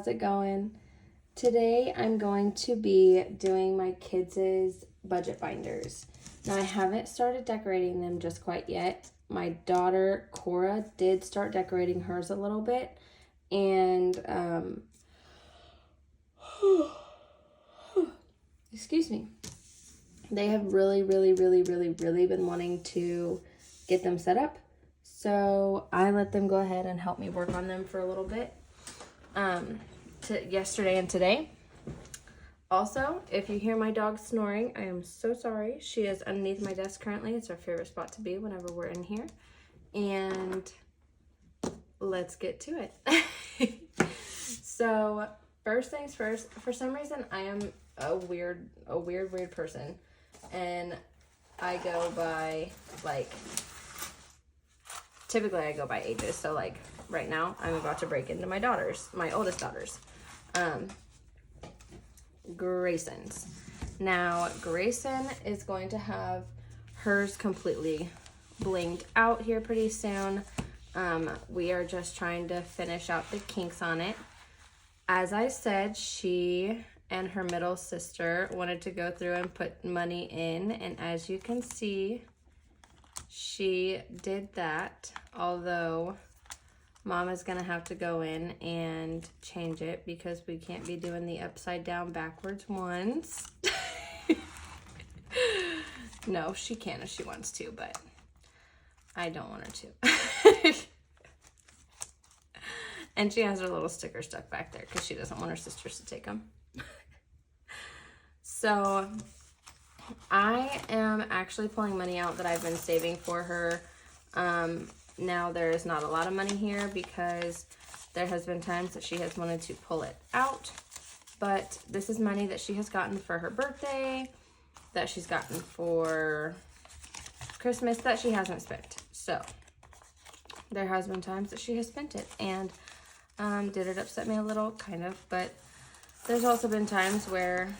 how's it going? Today I'm going to be doing my kids' budget binders. Now I haven't started decorating them just quite yet. My daughter Cora did start decorating hers a little bit, and excuse me. They have really been wanting to get them set up. So I let them go ahead and help me work on them for a little bit. Yesterday and today. Also, if you hear my dog snoring, I am so sorry. She is underneath my desk currently. It's her favorite spot to be whenever we're in here. And let's get to it. So, first things first, for some reason I am a weird person. And I go by, typically I go by ages. So, right now, I'm about to break into my oldest daughter's. Grayson's. Now, Grayson is going to have hers completely blinged out here pretty soon. We are just trying to finish out the kinks on it. As I said, she and her middle sister wanted to go through and put money in, and as you can see, she did that, although Mom is going to have to go in and change it because we can't be doing the upside down backwards ones. No, she can if she wants to, but I don't want her to. And she has her little sticker stuck back there because she doesn't want her sisters to take them. So I am actually pulling money out that I've been saving for her. Now there's not a lot of money here because there has been times that she has wanted to pull it out, but this is money that she has gotten for her birthday, that she's gotten for Christmas, that she hasn't spent. So there has been times that she has spent it, and did it upset me a little? Kind of, but there's also been times where,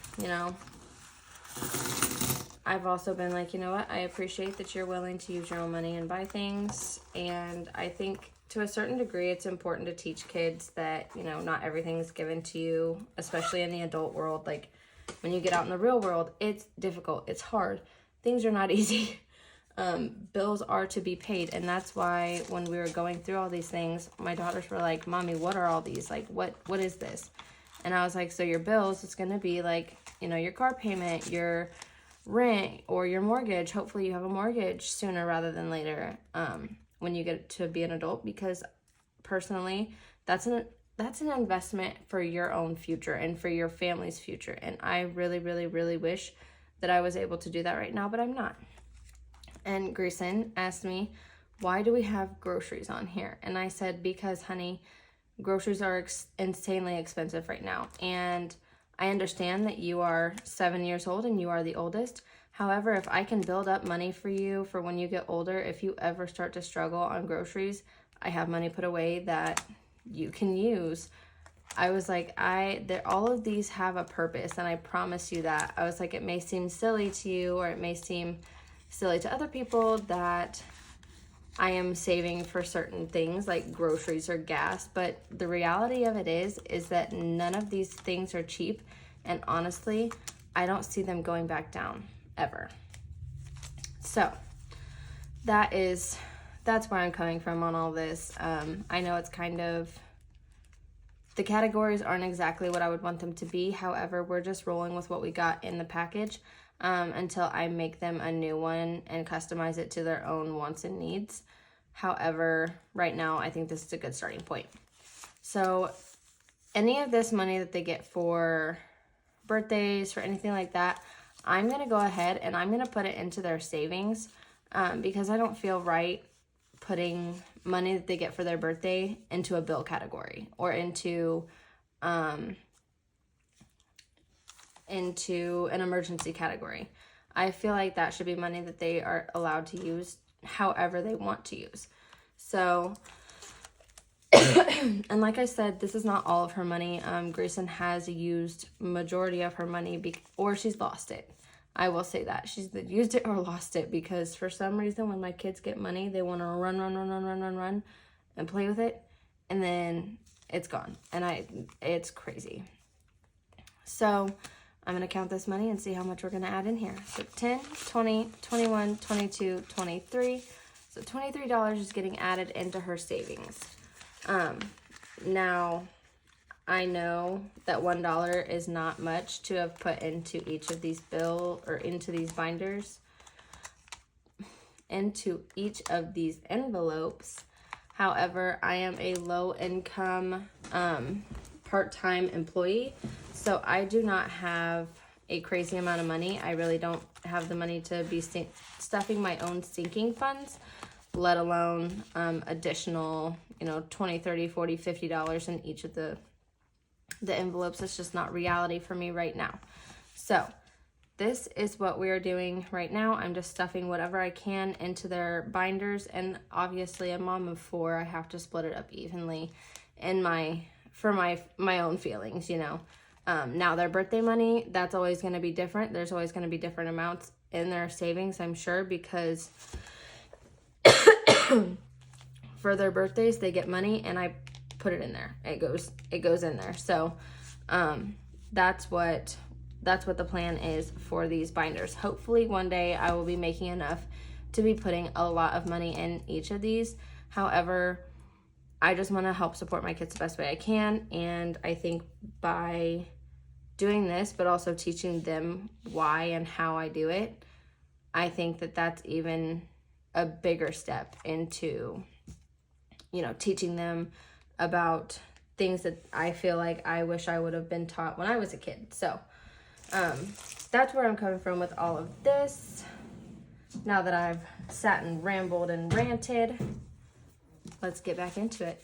I've also been like, you know what, I appreciate that you're willing to use your own money and buy things. And I think to a certain degree, it's important to teach kids that, not everything's given to you, especially in the adult world. Like when you get out in the real world, it's difficult. It's hard. Things are not easy. Bills are to be paid. And that's why when we were going through all these things, my daughters were like, Mommy, what are all these? Like, what is this? And I was like, so your bills, it's going to be like, your car payment, your rent, or your mortgage. Hopefully you have a mortgage sooner rather than later, when you get to be an adult, because personally, that's an investment for your own future and for your family's future. And I really wish that I was able to do that right now, but I'm not. And Grayson asked me, why do we have groceries on here? And I said, because honey, groceries are insanely expensive right now. And I understand that you are 7 years old and you are the oldest. However, if I can build up money for you for when you get older, if you ever start to struggle on groceries, I have money put away that you can use. I was like, all of these have a purpose, and I promise you that. I was like, it may seem silly to you, or it may seem silly to other people that I am saving for certain things like groceries or gas, but the reality of it is that none of these things are cheap, and honestly, I don't see them going back down ever. So that's where I'm coming from on all this. I know it's kind of, the categories aren't exactly what I would want them to be. However, we're just rolling with what we got in the package until I make them a new one and customize it to their own wants and needs. However, right now, I think this is a good starting point. So any of this money that they get for birthdays, for anything like that, I'm going to go ahead and I'm going to put it into their savings because I don't feel right putting money that they get for their birthday into a bill category or into an emergency category. I feel like that should be money that they are allowed to use however they want to use. So, and like I said, this is not all of her money. Grayson has used majority of her money or she's lost it. I will say that. She's used it or lost it because for some reason when my kids get money, they want to run and play with it. And then it's gone. And it's crazy. So I'm going to count this money and see how much we're going to add in here. So 10, 20, 21, 22, 23. So $23 is getting added into her savings. Now, I know that $1 is not much to have put into each of these into these binders, into each of these envelopes. However, I am a low income part-time employee, so I do not have a crazy amount of money. I really don't have the money to be stuffing my own sinking funds, let alone additional, $20, $30, $40, $50 in each of the envelopes. It's just not reality for me right now. So this is what we are doing right now. I'm just stuffing whatever I can into their binders, and obviously a mom of 4, I have to split it up evenly for my own feelings, Now their birthday money, that's always going to be different. There's always going to be different amounts in their savings, I'm sure, because for their birthdays they get money and I put it in there. It goes in there. So that's what the plan is for these binders. Hopefully one day I will be making enough to be putting a lot of money in each of these. However, I just want to help support my kids the best way I can, and I think by doing this, but also teaching them why and how I do it, I think that that's even a bigger step into, teaching them about things that I feel like I wish I would have been taught when I was a kid. So that's where I'm coming from with all of this. Now that I've sat and rambled and ranted, let's get back into it.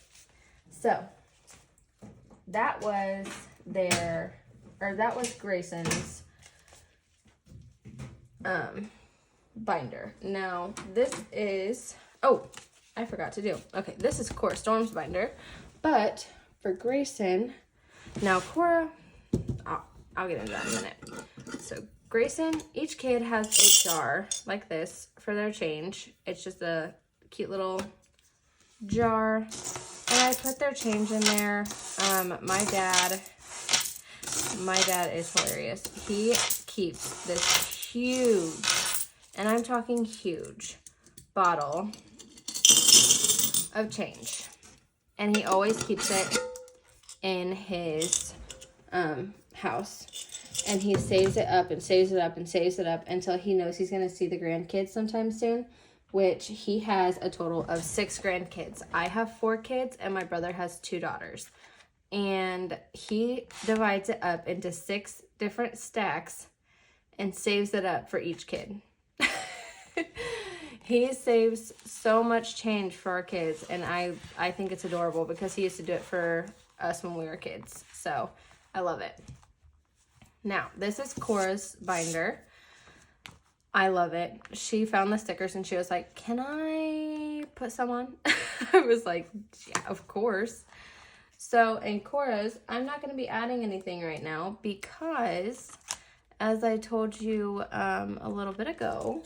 So that was Grayson's binder. Now this is, I forgot to do. Okay, this is Cora Storm's binder, but for Grayson, now Cora, I'll get into that in a minute. So Grayson, each kid has a jar like this for their change. It's just a cute little jar, and I put their change in there. My dad is hilarious. He keeps this huge, and I'm talking huge, bottle of change, and he always keeps it in his house, and he saves it up and saves it up and saves it up until he knows he's going to see the grandkids sometime soon, which he has a total of 6 grandkids. I have 4 kids and my brother has 2 daughters, and he divides it up into 6 different stacks and saves it up for each kid. He saves so much change for our kids, and I think it's adorable because he used to do it for us when we were kids. So I love it. Now, this is Cora's binder. I love it. She found the stickers and she was like, "Can I put some on?" I was like, "Yeah, of course." So in Cora's, I'm not going to be adding anything right now because, as I told you a little bit ago,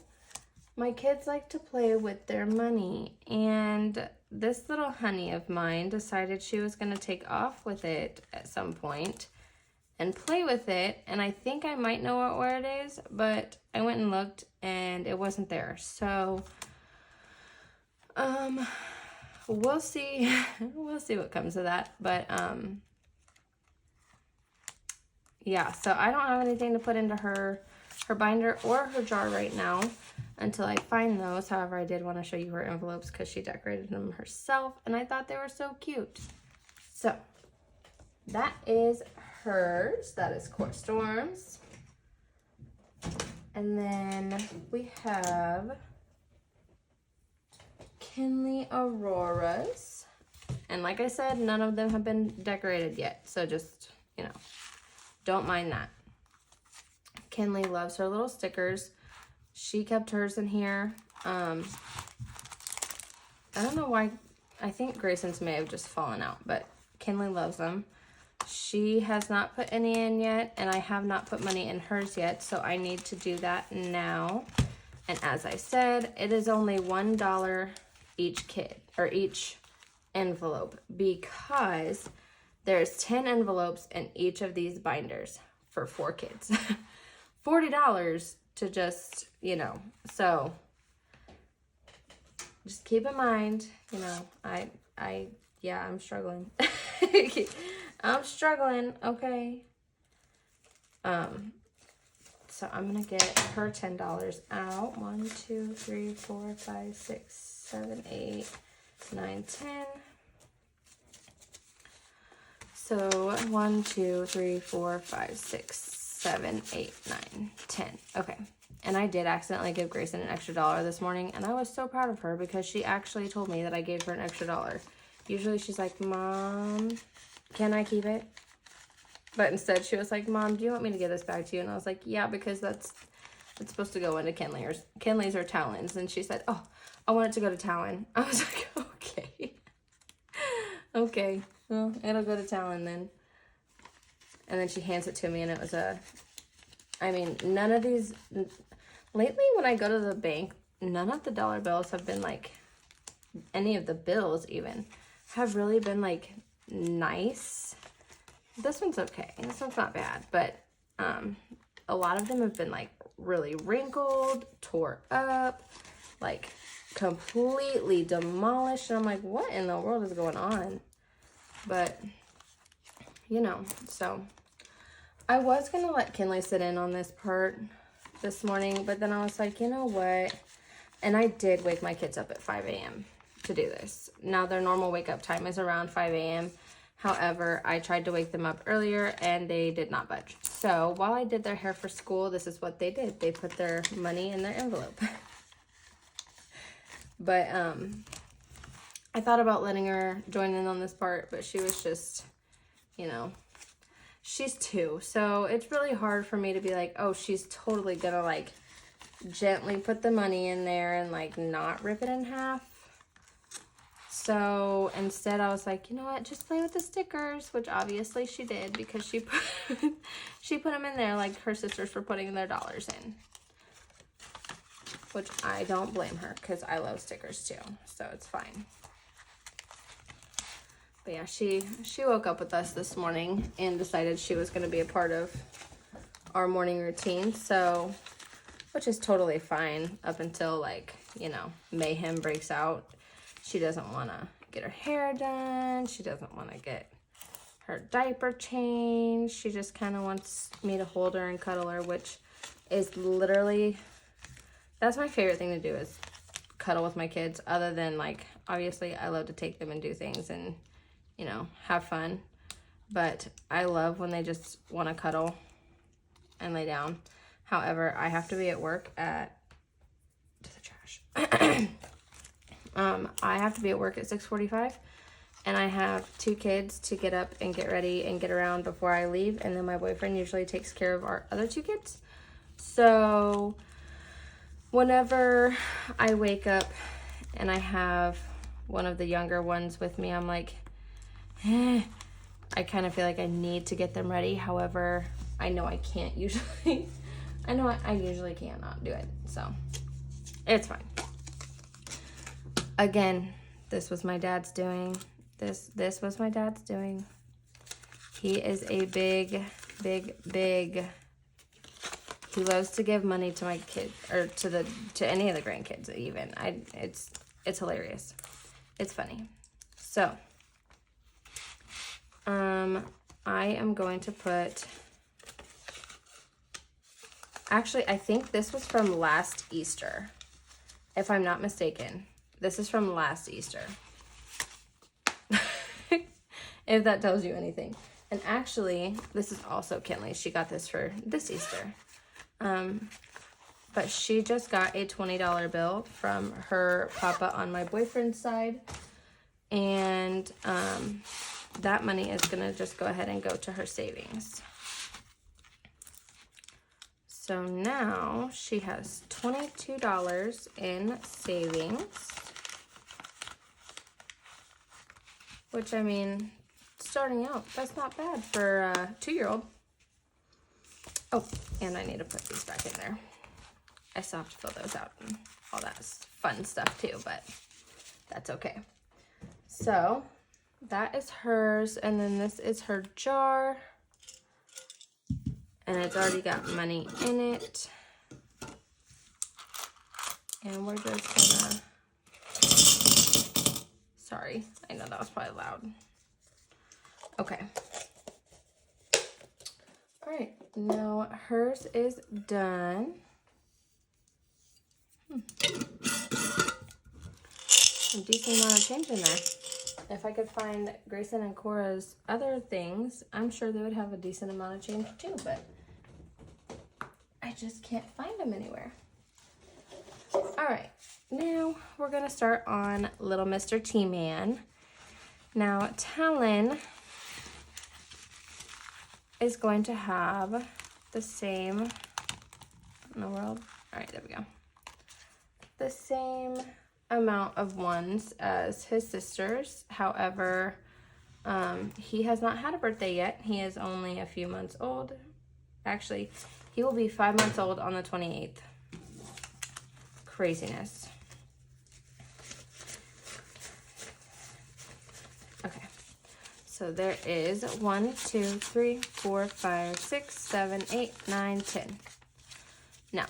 my kids like to play with their money, and this little honey of mine decided she was going to take off with it at some point and play with it, and I think I might know where it is, but I went and looked and it wasn't there. So we'll see what comes of that. But yeah, so I don't have anything to put into her binder or her jar right now until I find those. However, I did want to show you her envelopes because she decorated them herself and I thought they were so cute. So that is hers. That is Cora Storm's. And then we have Kinley Aurora's. And like I said, none of them have been decorated yet. So just, don't mind that. Kinley loves her little stickers. She kept hers in here. I don't know why. I think Grayson's may have just fallen out, but Kinley loves them. She has not put any in yet, and I have not put money in hers yet, so I need to do that now. And as I said, it is only $1 each kid, or each envelope, because There's 10 envelopes in each of these binders for 4 kids. $40 to just, you know, so just keep in mind, you know, yeah, I'm struggling. I'm struggling, okay. So I'm gonna get her $10 out. 1, 2, 3, 4, 5, 6, 7, 8, 9, 10. So 1, 2, 3, 4, 5, 6, 7, 8, 9, 10. Okay. And I did accidentally give Grayson an extra $1 this morning, and I was so proud of her because she actually told me that I gave her an extra $1. Usually she's like, Mom, can I keep it? But instead she was like, Mom, do you want me to give this back to you? And I was like, yeah, because it's supposed to go into Kinley's or Talon's. And she said, oh, I want it to go to Talon. I was like, okay. Okay, well, it'll go to Talon then. And then she hands it to me, and it was I mean, none of these, lately when I go to the bank, none of the dollar bills have been like, any of the bills even, have really been like nice. This one's okay, this one's not bad, but a lot of them have been like really wrinkled, tore up, like completely demolished, and I'm like, what in the world is going on? But, you know, so I was going to let Kinley sit in on this part this morning, but then I was like, you know what? And I did wake my kids up at 5 a.m. to do this. Now, their normal wake-up time is around 5 a.m. However, I tried to wake them up earlier, and they did not budge. So, while I did their hair for school, this is what they did. They put their money in their envelope. But, I thought about letting her join in on this part, but she was just, you know, she's 2. So it's really hard for me to be like, oh, she's totally gonna like gently put the money in there and like not rip it in half. So instead I was like, you know what, just play with the stickers, which obviously she did because she put them in there like her sisters were putting their dollars in. Which I don't blame her because I love stickers too, so it's fine. But yeah, she woke up with us this morning and decided she was going to be a part of our morning routine. So, which is totally fine up until like, you know, mayhem breaks out. She doesn't want to get her hair done. She doesn't want to get her diaper changed. She just kind of wants me to hold her and cuddle her, which is literally, that's my favorite thing to do is cuddle with my kids, other than like, obviously I love to take them and do things and, you know, have fun. But I love when they just want to cuddle and lay down. However, I have to be at work at, to the trash. I have to be at work at 6:45, and I have 2 kids to get up and get ready and get around before I leave, and then my boyfriend usually takes care of our other 2 kids. So whenever I wake up and I have one of the younger ones with me, I'm like, I kind of feel like I need to get them ready. However, I know I can't usually. I know I usually can't not do it. So it's fine. Again, this was my dad's doing. This was my dad's doing. He is a big. He loves to give money to my kid, or to any of the grandkids even. It's hilarious. It's funny. So I am going to put, actually, I think this was from last Easter, if I'm not mistaken. This is from last Easter. If that tells you anything. And actually, this is also Kinley. She got this for this Easter. But she just got a $20 bill from her papa on my boyfriend's side. And that money is going to just go ahead and go to her savings. So now she has $22 in savings. Which, I mean, starting out, that's not bad for a 2-year-old. Oh, and I need to put these back in there. I still have to fill those out and all that fun stuff too, but that's okay. So that is hers, and then this is her jar, and it's already got money in it. And we're just gonna, sorry, I know that was probably loud. Okay. All right, now hers is done. A decent amount of change in there. If I could find Grayson and Cora's other things, I'm sure they would have a decent amount of change too, but I just can't find them anywhere. All right, now we're gonna start on Little Mr. T-Man. Now, Talon is going to have the same, in the world, all right, there we go. The same amount of ones as his sisters. However, he has not had a birthday yet. He is only a few months old. Actually, he will be 5 months old on the 28th. Craziness. Okay, so there is 1, 2, 3, 4, 5, 6, 7, 8, 9, 10. Now,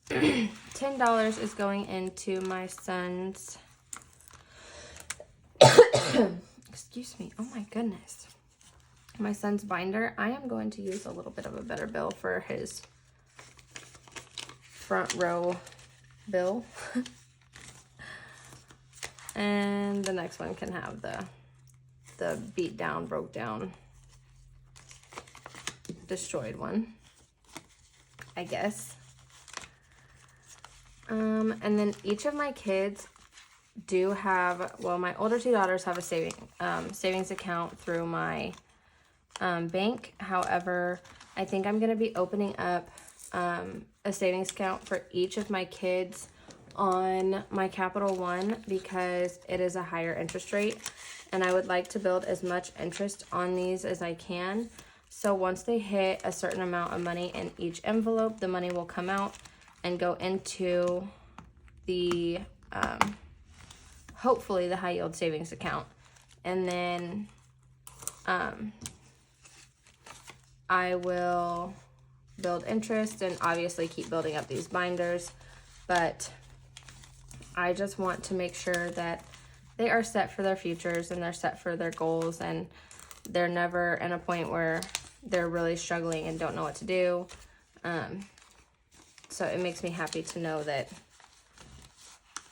$10 is going into my son's, excuse me, oh my goodness, my son's binder. I am going to use a little bit of a better bill for his front row bill. And the next one can have the beat down, broke down, destroyed one, I guess. And then each of my kids do have, well, my older two daughters have a savings account through my bank. However, I think I'm going to be opening up a savings account for each of my kids on my Capital One because it is a higher interest rate. And I would like to build as much interest on these as I can. So once they hit a certain amount of money in each envelope, the money will come out and go into the, hopefully the high yield savings account. And then I will build interest and obviously keep building up these binders. But I just want to make sure that they are set for their futures and they're set for their goals, and they're never in a point where they're really struggling and don't know what to do. So it makes me happy to know that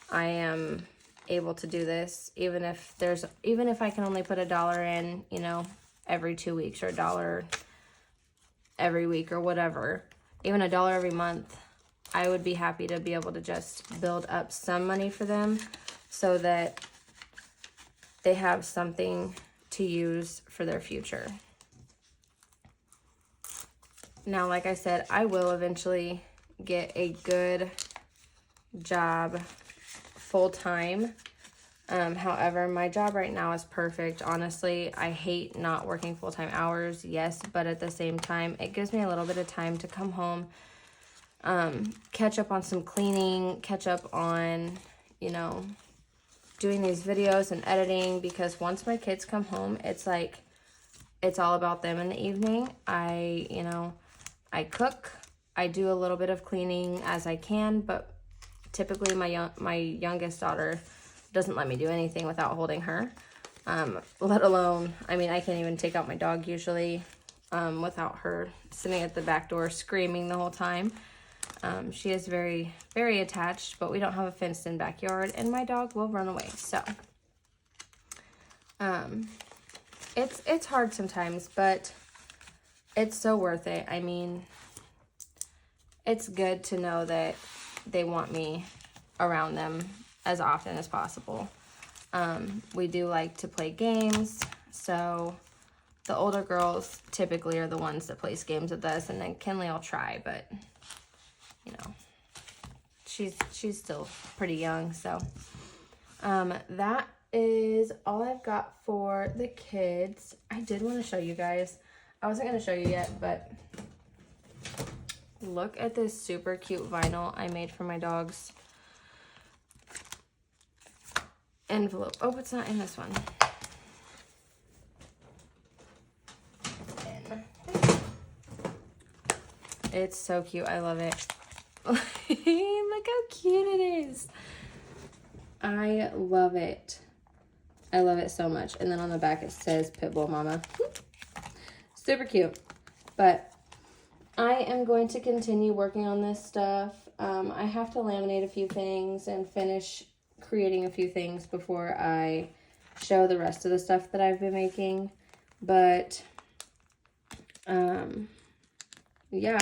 I am able to do this, even if I can only put $1 in, you know, every 2 weeks, or $1 every week, or whatever, even $1 every month. I would be happy to be able to just build up some money for them so that they have something to use for their future. Now, like I said, I will eventually get a good job full-time. However, my job right now is perfect. Honestly, I hate not working full-time hours, yes, but at the same time, it gives me a little bit of time to come home, catch up on some cleaning, catch up on, you know, doing these videos and editing, because once my kids come home, it's like, it's all about them in the evening. I cook, I do a little bit of cleaning as I can, but typically my youngest daughter doesn't let me do anything without holding her, let alone, I mean, I can't even take out my dog usually without her sitting at the back door screaming the whole time. She is very, very attached, but we don't have a fenced-in backyard, and my dog will run away. So, it's hard sometimes, but it's so worth it. I mean, it's good to know that they want me around them as often as possible. We do like to play games, so the older girls typically are the ones that plays games with us, and then Kinley will try, but you know, she's still pretty young. So that is all I've got for the kids. I did want to show you guys. I wasn't going to show you yet, but look at this super cute vinyl I made for my dog's envelope. Oh, it's not in this one. It's so cute. I love it. Look how cute it is. I love it. I love it so much. And then on the back it says Pitbull Mama. Super cute. But I am going to continue working on this stuff. I have to laminate a few things and finish creating a few things before I show the rest of the stuff that I've been making. But yeah,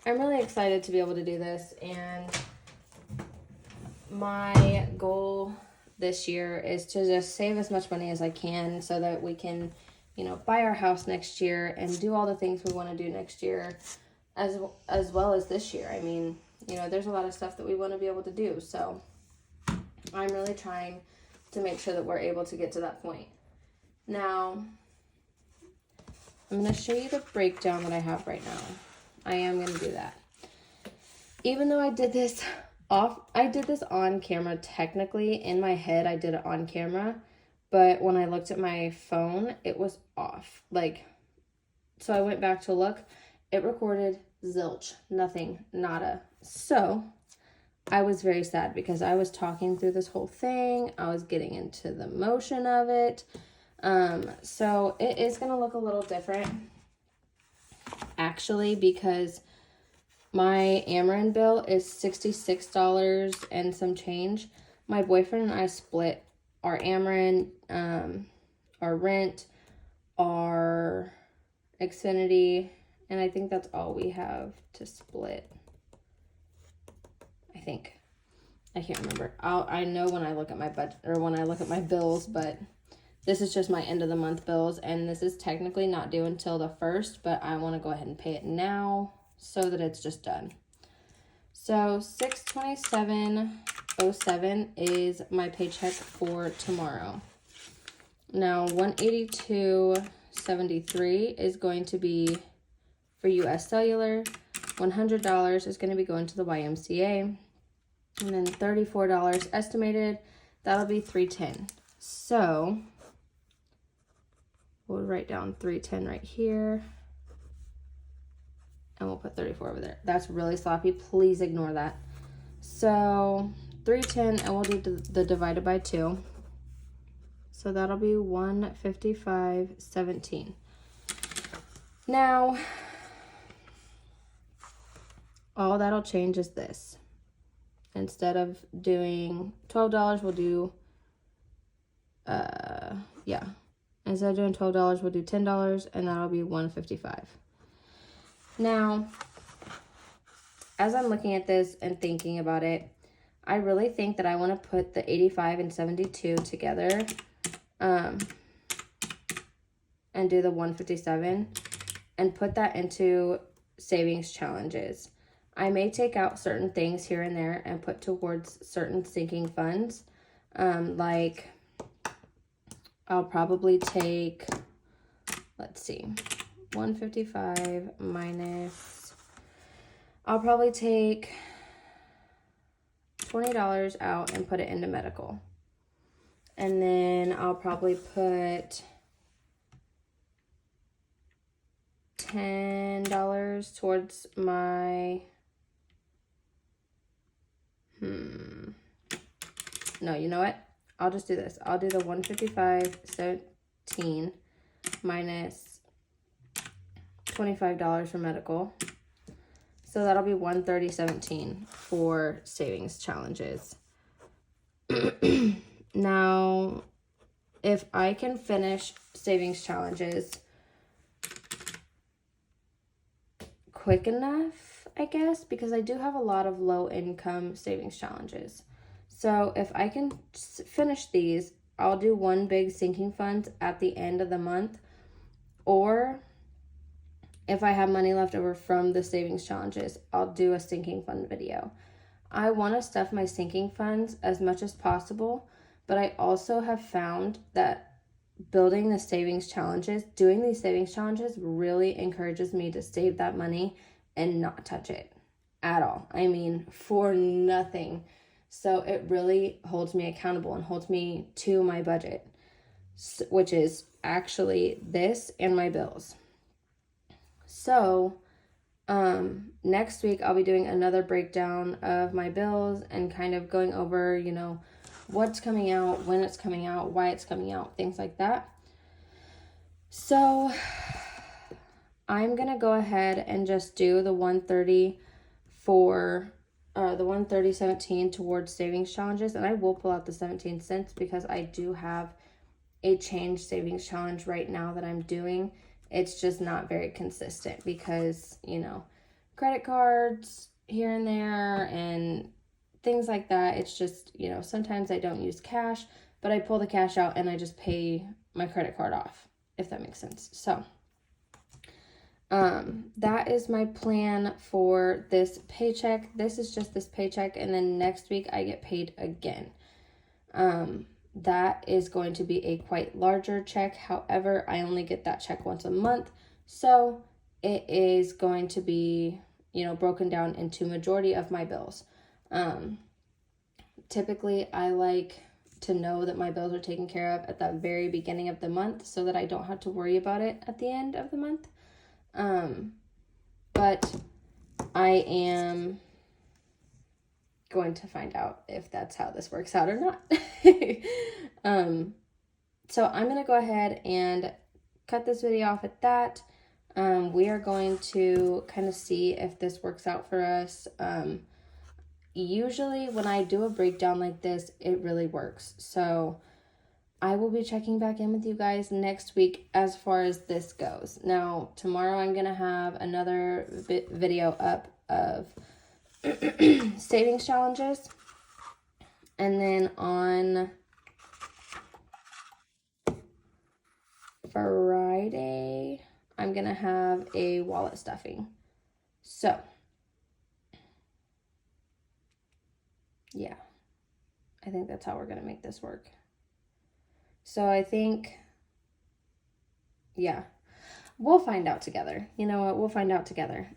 I'm really excited to be able to do this, and my goal this year is to just save as much money as I can so that we can, you know, buy our house next year and do all the things we want to do next year as well as this year. I mean, you know, there's a lot of stuff that we want to be able to do, so I'm really trying to make sure that we're able to get to that point. Now, I'm going to show you the breakdown that I have right now. I am going to do that. Even though I did this on camera technically. In my head, I did it on camera. But when I looked at my phone, it was off. So I went back to look. It recorded zilch. Nothing. Nada. So I was very sad because I was talking through this whole thing. I was getting into the motion of it. So it is going to look a little different, actually, because my Ameren bill is $66 and some change. My boyfriend and I split our Ameren, our rent, our Xfinity, and I think that's all we have to split. I think. I can't remember. I know when I look at my budget, or when I look at my bills, but this is just my end of the month bills, and this is technically not due until the 1st, but I want to go ahead and pay it now so that it's just done. So $627.07 is my paycheck for tomorrow. Now $182.73 is going to be for US Cellular. $100 is going to be going to the YMCA, and then $34 estimated. That'll be $310. So we'll write down $310 right here, and we'll put 34 over there. That's really sloppy. Please ignore that. So $310, and we'll do the divided by 2. So that'll be $155.17. Now, all that'll change is this. Instead of doing $12, we'll do, Instead of doing $12, we'll do $10, and that'll be $155. Now, as I'm looking at this and thinking about it, I really think that I want to put the 85 and 72 together, and do the 157, and put that into savings challenges. I may take out certain things here and there and put towards certain sinking funds, like I'll probably take, let's see, 155 minus, I'll probably take $20 out and put it into medical. And then I'll probably put $10 towards my, no, you know what? I'll just do this. I'll do the 155.17 minus $25 for medical. So that'll be $130.17 for savings challenges. Now, if I can finish savings challenges quick enough, I guess, because I do have a lot of low income savings challenges. So if I can finish these, I'll do one big sinking fund at the end of the month, or if I have money left over from the savings challenges, I'll do a sinking fund video. I want to stuff my sinking funds as much as possible, but I also have found that building the savings challenges, doing these savings challenges really encourages me to save that money and not touch it at all. I mean, for nothing. So it really holds me accountable and holds me to my budget, which is actually this and my bills. So Next week I'll be doing another breakdown of my bills and kind of going over, you know, what's coming out, when it's coming out, why it's coming out, things like that. So I'm going to go ahead and just do the 130 for the 130.17 towards savings challenges, and I will pull out the 17 cents because I do have a change savings challenge right now that I'm doing. It's just not very consistent because, you know, credit cards here and there and things like that. It's just, you know, sometimes I don't use cash, but I pull the cash out and I just pay my credit card off, if that makes sense. So that is my plan for this paycheck. This is just this paycheck, and then next week I get paid again. That is going to be a quite larger check. However, I only get that check once a month, so it is going to be, you know, broken down into majority of my bills. Typically I like to know that my bills are taken care of at the very beginning of the month so that I don't have to worry about it at the end of the month. But I am going to find out if that's how this works out or not. So I'm going to go ahead and cut this video off at that. We are going to kind of see if this works out for us. Usually when I do a breakdown like this, it really works. So I will be checking back in with you guys next week as far as this goes. Now, tomorrow I'm going to have another video up of savings challenges. And then on Friday, I'm going to have a wallet stuffing. So, yeah, I think that's how we're going to make this work. So I think, yeah, we'll find out together. You know what? We'll find out together.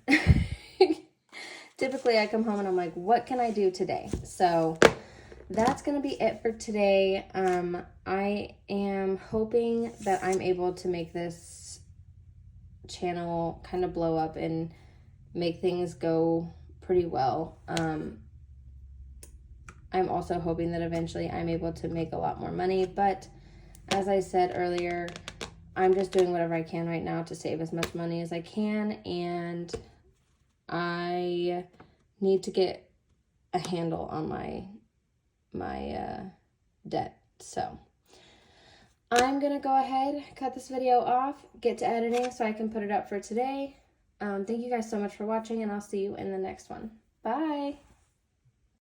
Typically, I come home and I'm like, what can I do today? So that's going to be it for today. I am hoping that I'm able to make this channel kind of blow up and make things go pretty well. I'm also hoping that eventually I'm able to make a lot more money, but as I said earlier, I'm just doing whatever I can right now to save as much money as I can, and I need to get a handle on my debt. So I'm going to go ahead, cut this video off, get to editing so I can put it up for today. Thank you guys so much for watching, and I'll see you in the next one. Bye!